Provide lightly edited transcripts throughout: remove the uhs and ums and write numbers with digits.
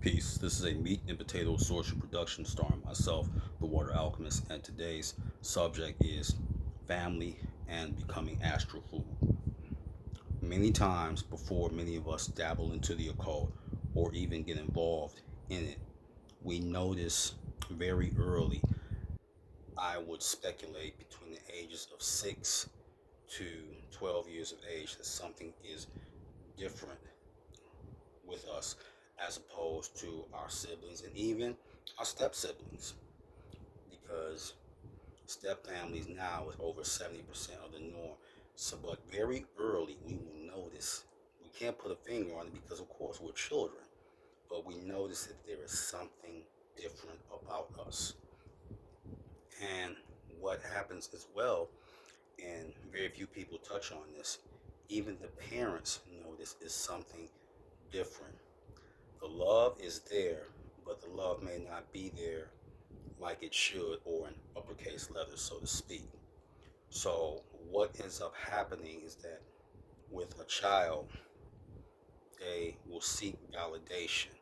Peace. This is a meat and potato social production starring myself, the Water Alchemist, and today's subject is family and becoming astral food. Many times before many of us dabble into the occult or even get involved in it, we notice very early, I would speculate between the ages of 6 to 12 years of age, that something is different with us as opposed to our siblings and even our step siblings, because step families now is over 70% of the norm. So, but very early we will notice. We can't put a finger on it because, of course, we're children, but we notice that there is something different about us. And what happens as well, and very few people touch on this, even the parents notice is something different. The love is there, but the love may not be there like it should, or in uppercase letters, so to speak. So, what ends up happening is that with a child, they will seek validation,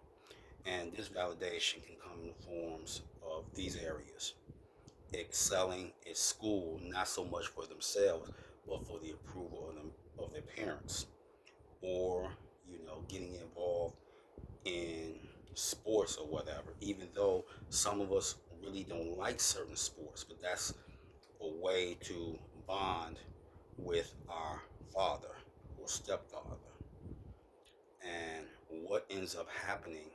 and this validation can come in the forms of these areas: excelling at school, not so much for themselves, but for the approval of them of their parents, or getting involved in sports or whatever, even though some of us really don't like certain sports, but that's a way to bond with our father or stepfather. And what ends up happening,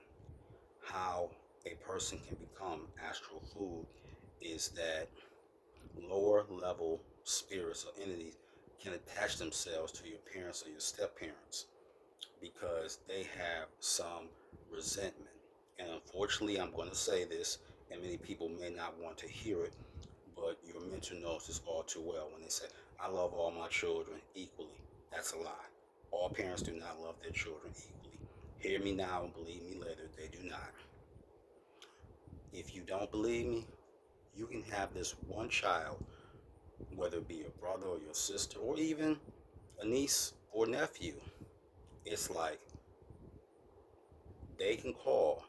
how a person can become astral food, is that lower level spirits or entities can attach themselves to your parents or your step parents because they have some resentment. And unfortunately, I'm going to say this, and many people may not want to hear it, but your mentor knows this all too well when they say, I love all my children equally. That's a lie. All parents do not love their children equally. Hear me now and believe me later, they do not. If you don't believe me, you can have this one child, whether it be your brother or your sister, or even a niece or nephew. It's like they can call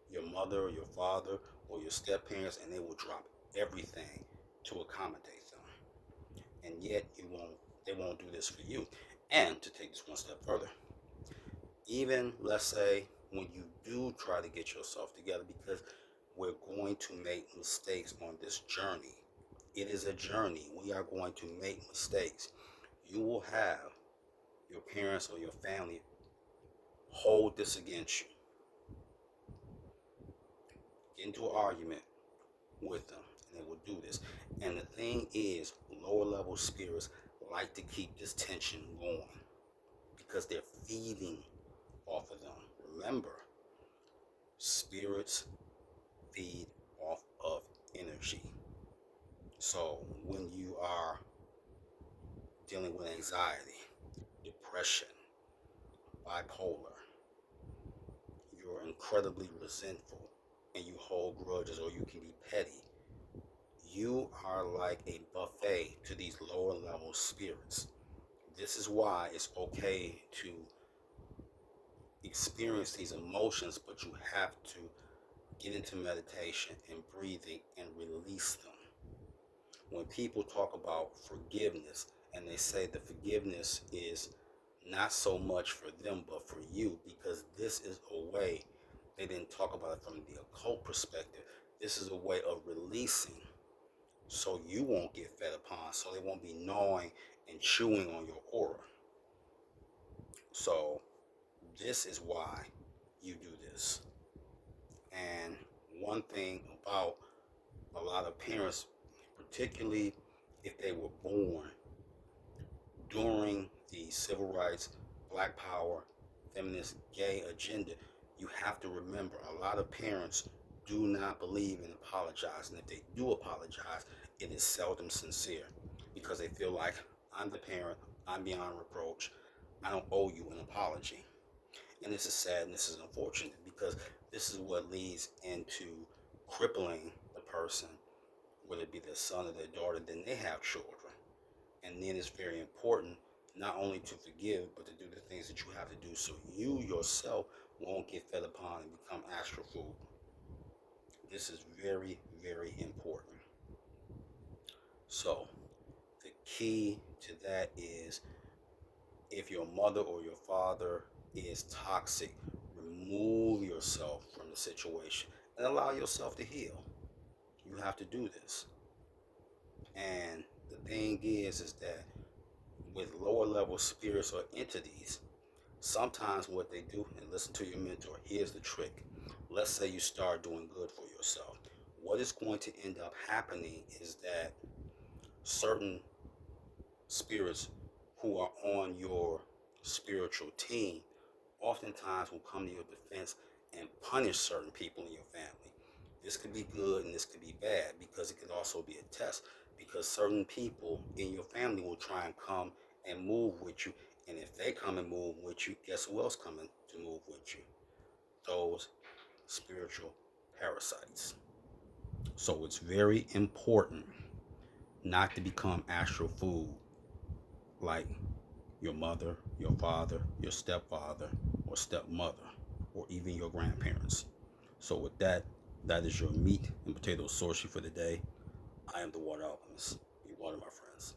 your mother or your father or your step parents and they will drop everything to accommodate them. And yet they won't do this for you. And to take this one step further, even let's say when you do try to get yourself together, because we're going to make mistakes on this journey. It is a journey. We are going to make mistakes. You will have your parents or your family hold this against you. Get into an argument with them, and they will do this. And the thing is, lower level spirits like to keep this tension going because they're feeding off of them. Remember, spirits feed off of energy. So when you are dealing with anxiety, depression, bipolar, you're incredibly resentful and you hold grudges or you can be petty, you are like a buffet to these lower level spirits. This is why it's okay to experience these emotions, but you have to get into meditation and breathing and release them. When people talk about forgiveness and they say the forgiveness is not so much for them but for you, because this is a way, they didn't talk about it from the occult perspective, this is a way of releasing so you won't get fed upon, so they won't be gnawing and chewing on your aura. So this is why you do this. And one thing about a lot of parents, particularly if they were born during the civil rights, black power, feminist, gay agenda, you have to remember a lot of parents do not believe in apologizing. If they do apologize, it is seldom sincere because they feel like, I'm the parent, I'm beyond reproach, I don't owe you an apology. And this is sad and this is unfortunate because this is what leads into crippling the person, whether it be their son or their daughter, then they have children. And then it's very important not only to forgive, but to do the things that you have to do so you yourself won't get fed upon and become astral food. This is very, very important. So, the key to that is if your mother or your father is toxic, remove yourself from the situation and allow yourself to heal. You have to do this. And the thing is that with lower level spirits or entities, sometimes what they do, and listen to your mentor, here's the trick. Let's say you start doing good for yourself. What is going to end up happening is that certain spirits who are on your spiritual team oftentimes will come to your defense and punish certain people in your family. This could be good and this could be bad because it could also be a test because certain people in your family will try and come and move with you. And if they come and move with you, guess who else coming to move with you? Those spiritual parasites. So it's very important not to become astral food like your mother, your father, your stepfather, or stepmother, or even your grandparents. So with that, that is your meat and potato sorcery for the day. I am the Water Alchemist. Be water, my friends.